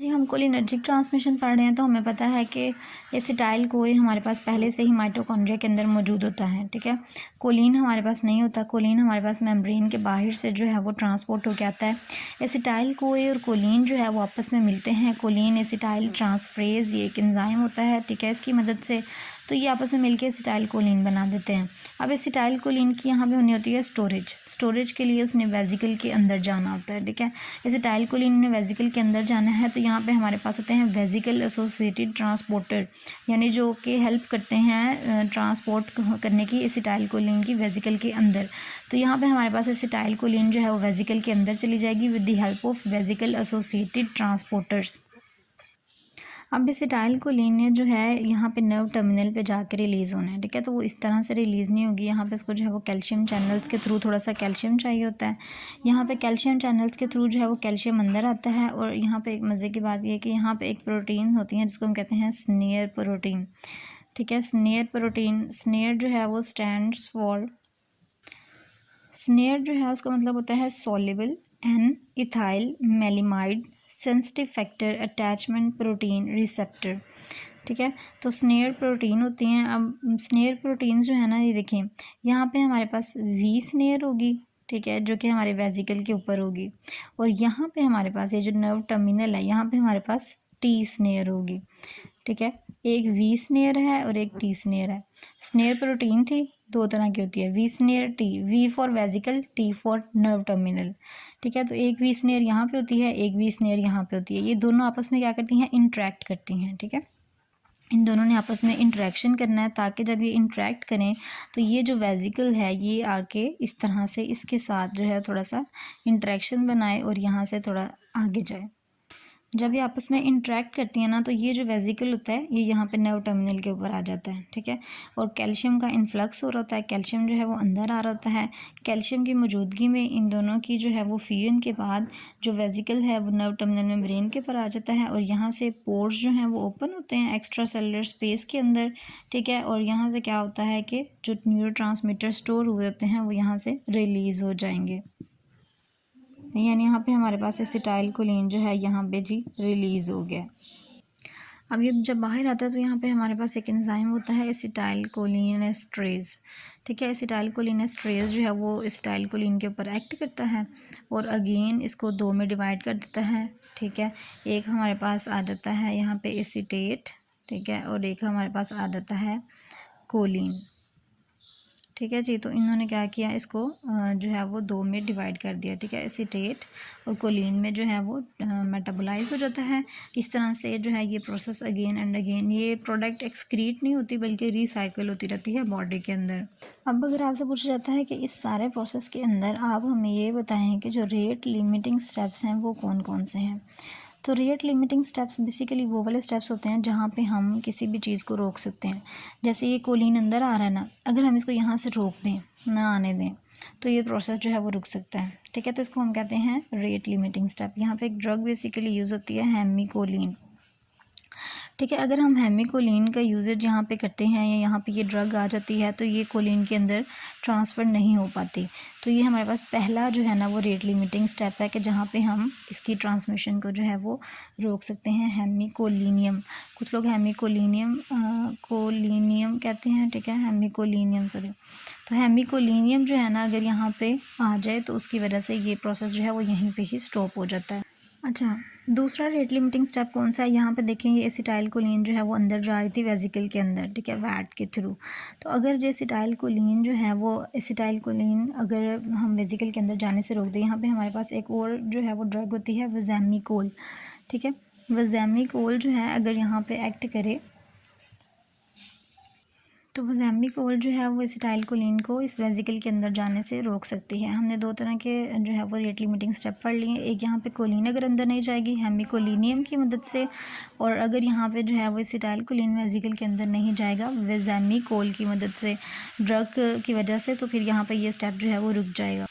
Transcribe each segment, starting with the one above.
जी, हम cholinergic transmission पढ़ रहे हैं तो हमें पता है कि एसिटाइल कोई हमारे पास पहले से ही माइटोकॉन्ड्रिया के अंदर मौजूद होता है, ठीक है। कोलिन हमारे पास नहीं होता, कोलिन हमारे पास मेम्ब्रेन के बाहर से जो है वो ट्रांसपोर्ट होकर आता है। एसिटाइल कोई और कोलिन जो है वो आपस में मिलते हैं। कोलिन एसिटाइल ट्रांसफरेज ये एक एंजाइम होता है, ठीक है, इसकी मदद से तो ये आपस में मिलकर एसिटाइल कोलिन बना देते हैं। अब एसिटाइल कोलिन की यहाँ पर होनी होती है स्टोरेज के लिए उसने वेजिकल के अंदर जाना होता है, ठीक है। एसिटाइल कोलिन ने वेजिकल के अंदर जाना है तो यहाँ पे हमारे पास होते हैं वेजिकल एसोसिएटेड ट्रांसपोर्टर, यानी जो कि हेल्प करते हैं ट्रांसपोर्ट करने की एसिटाइल कोलिन की वेजिकल के अंदर। तो यहाँ पे हमारे पास एसिटाइल कोलिन जो है वो वेजिकल के अंदर चली जाएगी with the help of vesicle associated transporters. अब एसिटाइल कोलिन ने जो है यहाँ पे नर्व टर्मिनल पे जाकर रिलीज़ होना है, ठीक है। तो वो इस तरह से रिलीज़ नहीं होगी, यहाँ पे इसको जो है वो कैल्शियम चैनल्स के थ्रू थोड़ा सा कैल्शियम चाहिए होता है। यहाँ पे कैल्शियम चैनल्स के थ्रू जो है वो कैल्शियम अंदर आता है। और यहाँ पे एक मज़े की बात ये है कि यहाँ पे एक प्रोटीन होती है जिसको हम कहते हैं स्नेयर प्रोटीन, ठीक है। स्नेयर प्रोटीन, स्नेयर जो है वो स्टैंड्स फॉर, स्नेयर जो है उसका मतलब होता है soluble N ethyl maleimide sensitive factor attachment protein receptor, ठीक है। तो स्नेयर प्रोटीन होती हैं। अब स्नेयर प्रोटीन जो है ना, ये देखिए यहाँ पे हमारे पास वी स्नेयर होगी, ठीक है, जो कि हमारे वेजिकल के ऊपर होगी। और यहाँ पे हमारे पास ये जो नर्व टर्मिनल है यहाँ पे हमारे पास टी स्नेयर होगी, ठीक है। एक वी स्नेयर है और एक टी स्नेयर है। स्नेयर प्रोटीन थी, दो तरह की होती है, V snare T, V for vesicle, T for nerve terminal, ठीक है। तो एक वी स्नेयर यहाँ पे होती है, एक वी स्नेयर यहाँ पे होती है। ये दोनों आपस में क्या करती हैं, इंटरेक्ट करती हैं, ठीक है। इन दोनों ने आपस में इंटरेक्शन करना है ताकि जब ये इंटरेक्ट करें तो ये जो वेजिकल है ये आके इस तरह से इसके साथ जो है थोड़ा सा इंटरेक्शन बनाए और यहाँ से थोड़ा आगे जाए। जब ये आपस में इंटरेक्ट करती हैं ना तो ये जो वेजिकल होता है ये यहाँ पे नर्व टर्मिनल के ऊपर आ जाता है, ठीक है। और कैल्शियम का इन्फ्लक्स हो रहा होता है, कैल्शियम जो है वो अंदर आ रहा होता है। कैल्शियम की मौजूदगी में इन दोनों की जो है वो फ्यूजन के बाद जो वेजिकल है वो नर्व टर्मिनल में ब्रेन के ऊपर आ जाता है। और यहाँ से पोर्स जो हैं वो ओपन होते हैं एक्स्ट्रा सेलुलर स्पेस के अंदर, ठीक है। और यहाँ से क्या होता है कि जो न्यूरोट्रांसमीटर स्टोर हुए होते हैं वो यहाँ से रिलीज़ हो जाएंगे, यानी यहाँ पे हमारे पास एसिटाइल कोलिन जो है यहाँ पे जी रिलीज़ हो गया। अब ये जब बाहर आता है तो यहाँ पे हमारे पास एक एंजाइम होता है एसिटाइल कोलिन एस्ट्रेज, ठीक है। एसिटाइल कोलिन एस्ट्रेज जो है वो एसिटाइल कोलिन के ऊपर एक्ट करता है और अगेन इसको दो में डिवाइड कर देता है, ठीक है। एक हमारे पास आ जाता है यहाँ पे एसीटेट, ठीक है, और एक हमारे पास आ जाता है कोलिन, ठीक है जी। तो इन्होंने क्या किया, इसको जो है वो दो में डिवाइड कर दिया, ठीक है। एसीटेट और कोलिन में जो है वो मेटाबोलाइज हो जाता है। इस तरह से जो है ये प्रोसेस अगेन एंड अगेन, ये प्रोडक्ट एक्सक्रीट नहीं होती बल्कि रिसाइकिल होती रहती है बॉडी के अंदर। अब अगर आपसे पूछा जाता है कि इस सारे प्रोसेस के अंदर आप हमें ये बताएं कि जो रेट लिमिटिंग स्टेप्स हैं वो कौन कौन से हैं। तो रेट लिमिटिंग स्टेप्स बेसिकली वो वाले स्टेप्स होते हैं जहाँ पे हम किसी भी चीज़ को रोक सकते हैं। जैसे ये कोलिन अंदर आ रहा है ना, अगर हम इसको यहाँ से रोक दें, ना आने दें, तो ये प्रोसेस जो है वो रुक सकता है, ठीक है। तो इसको हम कहते हैं रेट लिमिटिंग स्टेप। यहाँ पे एक ड्रग बेसिकली यूज़ होती है हेमिकोलिन, ठीक है। अगर हम हेमिकोलिन का यूजेज यहाँ पे करते हैं या यहाँ पे ये ड्रग आ जाती है तो ये कोलिन के अंदर ट्रांसफ़र नहीं हो पाती। तो ये हमारे पास पहला जो है ना वो रेट लिमिटिंग स्टेप है कि जहाँ पे हम इसकी ट्रांसमिशन को जो है वो रोक सकते हैं। हेमिकोलिनियम, कुछ लोग हेमिकोलिनियम कोलिनियम कहते हैं, ठीक है, हेमिकोलिनियम सॉरी। तो हेमिकोलिनियम जो है ना अगर यहाँ पे आ जाए तो उसकी वजह से ये प्रोसेस जो है वो यहीं पे ही स्टॉप हो जाता है। अच्छा, दूसरा रेट लिमिटिंग स्टेप कौन सा है, यहाँ पे देखें ये एसिटाइल कोलिन जो है वो अंदर जा रही थी वेजिकल के अंदर, ठीक है, वैट के थ्रू। तो अगर जो एसिटाइल कोलिन जो है वो एसिटाइल कोलिन अगर हम वेजिकल के अंदर जाने से रोक दें, यहाँ पे हमारे पास एक और जो है वो ड्रग होती है वज़ेमिकोल, ठीक है। वज़ेमिकोल जो है अगर यहाँ पे एक्ट करे तो वज़ेमिकोल जो है वो एसिटाइल कोलिन को इस वेजिकल के अंदर जाने से रोक सकती है। हमने दो तरह के जो है वो रेट लिमिटिंग स्टेप पढ़ लिए। एक यहाँ पे कोलिन अगर अंदर नहीं जाएगी हेमिकोलिनियम की मदद से, और अगर यहाँ पे जो है वो एसिटाइल कोलिन वेजिकल के अंदर नहीं जाएगा वज़ेमिकोल की मदद से, ड्रग की वजह से, तो फिर यहाँ पर ये स्टेप जो है वो रुक जाएगा।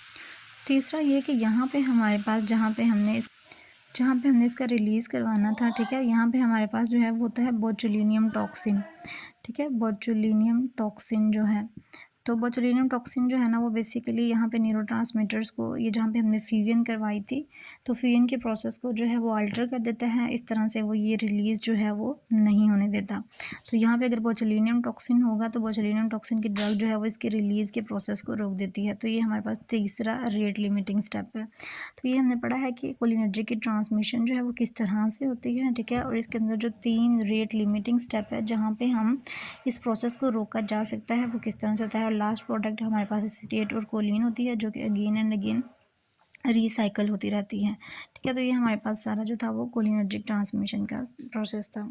तीसरा ये कि यहाँ पर हमारे पास जहाँ पे हमने इसका रिलीज़ करवाना था, ठीक है, यहाँ पे हमारे पास जो है वो होता है बोचुलिनियम टॉक्सिन, ठीक है। बोचुलिनियम टॉक्सिन जो है तो बोtulinum टॉक्सिन जो है ना वो बेसिकली यहाँ पे न्यूरोट्रांसमीटर्स को, ये जहाँ पे हमने फ्यूजन करवाई थी, तो फ्यूजन के प्रोसेस को जो है वो अल्टर कर देता है, इस तरह से वो ये रिलीज़ जो है वो नहीं होने देता। तो यहाँ पे अगर बोtulinum टॉक्सिन होगा तो बोtulinum टॉक्सिन की ड्रग जो है वो इसके रिलीज़ के प्रोसेस को रोक देती है। तो ये हमारे पास तीसरा रेट लिमिटिंग स्टेप है। तो ये हमने पढ़ा है कि कोलिनर्जिक की ट्रांसमिशन जो है वो किस तरह से होती है, ठीक है। और इसके अंदर जो 3 रेट लिमिटिंग स्टेप है जहाँ पे हम इस प्रोसेस को रोका जा सकता है वो किस तरह से होता है। और लास्ट प्रोडक्ट हमारे पास एसीटेट और कोलिन होती है जो कि अगेन एंड अगेन रिसाइकल होती रहती है, ठीक है। तो ये हमारे पास सारा जो था वो कोलिनर्जिक ट्रांसमिशन का प्रोसेस था।